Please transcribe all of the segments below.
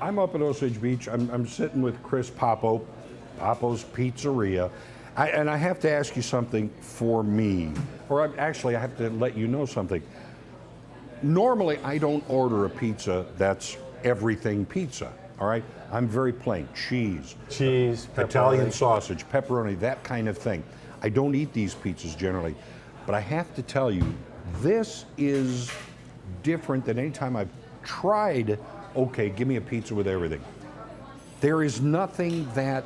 I'm up at Osage Beach. I'm sitting with Chris Pappo, Pappo's Pizzeria. And I have to ask you something for me, or actually I have to let you know something. Normally I don't order a pizza that's everything pizza, all right? I'm very plain, cheese, Italian sausage, pepperoni, that kind of thing. I don't eat these pizzas generally, but I have to tell you, this is different than any time I've tried, okay, give me a pizza with everything. There is nothing that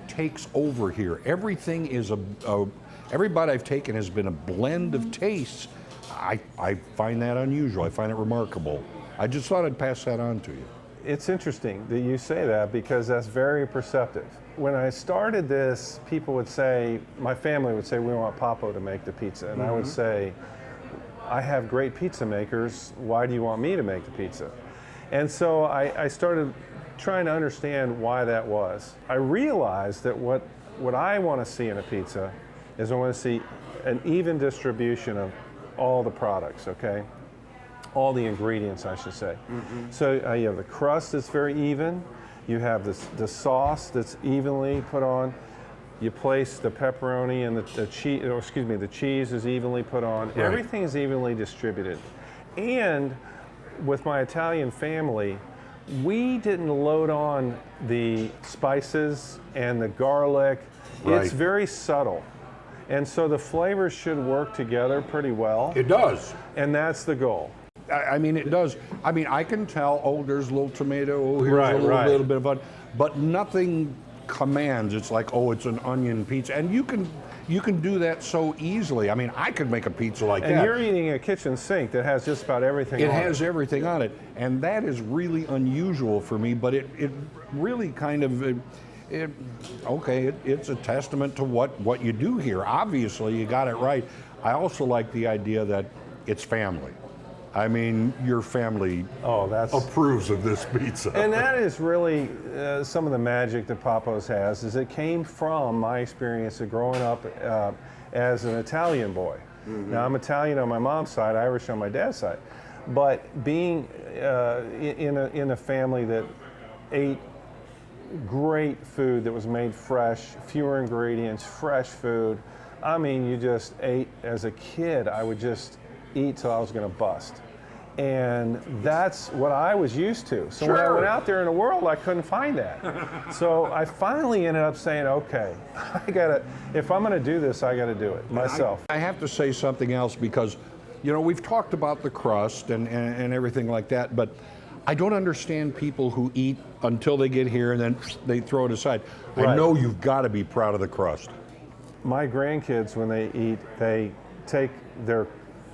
takes over here. Everything is every bite I've taken has been a blend of tastes. I find that unusual. I find it remarkable. I just thought I'd pass that on to you. It's interesting that you say that because that's very perceptive. When I started this, people would say, my family would say, we want Pappo to make the pizza. And I would say, I have great pizza makers. Why do you want me to make the pizza? And so I started trying to understand why that was. I realized that what I want to see in a pizza is I want to see an even distribution of all the products, okay? All the ingredients, I should say. So you have the crust that's very even. You have the sauce that's evenly put on. You place the pepperoni and the cheese, or excuse me, the cheese is evenly put on. Right. Everything is evenly distributed. And with my Italian family, we didn't load on the spices and the garlic. Right. It's very subtle. And so the flavors should work together pretty well. It does. And that's the goal. I mean, it does. I mean, I can tell, oh, there's a little tomato, oh, here's a little bit of onion, but nothing commands. It's like, oh, it's an onion pizza. And you can do that so easily. I mean, I could make a pizza like that. And you're eating a kitchen sink that has just about everything on it. It has everything on it. And that is really unusual for me, but it really kind of, it's a testament to what you do here. Obviously, you got it right. I also like the idea that it's family. I mean, your family approves of this pizza. And that is really some of the magic that Pappo's has, is it came from my experience of growing up as an Italian boy. Now, I'm Italian on my mom's side, Irish on my dad's side. But being in a family that ate great food that was made fresh, fewer ingredients, fresh food. I mean, you just ate, as a kid, I would just eat till I was going to bust. And that's what I was used to. So when I went out there in the world, I couldn't find that. So I finally ended up saying, okay, if I'm going to do this, I got to do it myself. I have to say something else because, you know, we've talked about the crust and everything like that, but I don't understand people who eat until they get here and then they throw it aside. Right. I know you've got to be proud of the crust. My grandkids, when they eat, they take their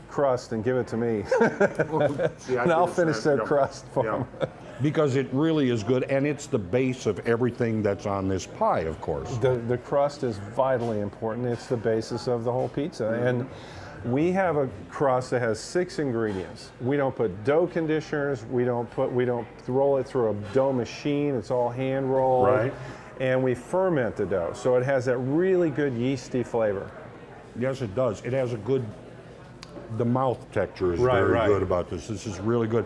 crust and give it to me. And I'll finish their crust for them. Because it really is good, and it's the base of everything that's on this pie, of course. The crust is vitally important. It's the basis of the whole pizza. And we have a crust that has 6 ingredients. We don't put dough conditioners. We don't roll it through a dough machine. It's all hand rolled. Right. And we ferment the dough, so it has that really good yeasty flavor. Yes, it does. It has the mouth texture is very good about this. This is really good.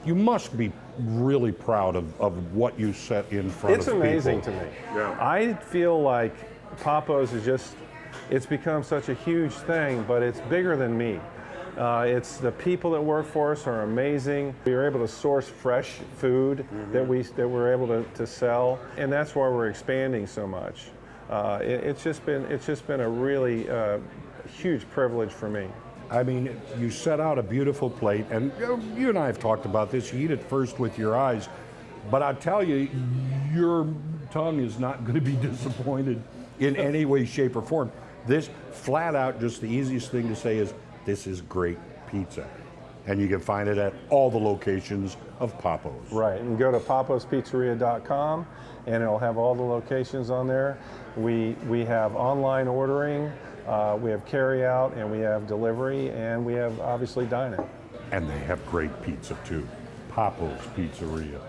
You must be really proud of what you set in front of people. It's amazing to me. Yeah. I feel like Pappo's is it's become such a huge thing, but it's bigger than me. It's the people that work for us are amazing. We are able to source fresh food that we're able to sell, and that's why we're expanding so much. It's just been a really huge privilege for me. I mean, you set out a beautiful plate, and you and I have talked about this. You eat it first with your eyes, but I tell you, your tongue is not going to be disappointed in any way, shape, or form. This, flat out, just the easiest thing to say is, this is great pizza. And you can find it at all the locations of Pappo's. Right, and go to pappospizzeria.com, and it'll have all the locations on there. We have online ordering, we have carry out, and we have delivery, and we have obviously dine-in. And they have great pizza too. Pappo's Pizzeria.